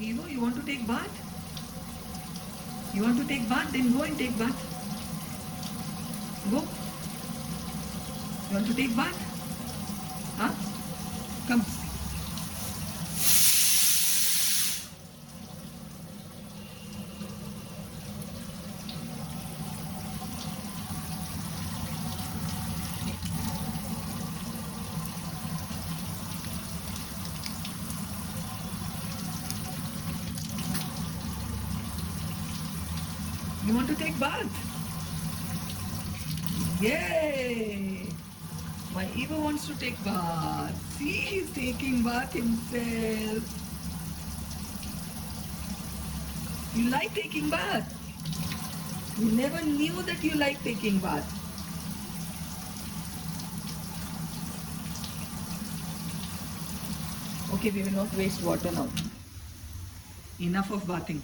Evo, you want to take bath? You want to take bath? Then go and take bath. Go. You want to take bath? Huh? Come. You want to take bath? Yay! My Evo wants to take bath. See, he's taking bath himself. You like taking bath? You never knew that you like taking bath. Okay, we will not waste water now. Enough of bathing.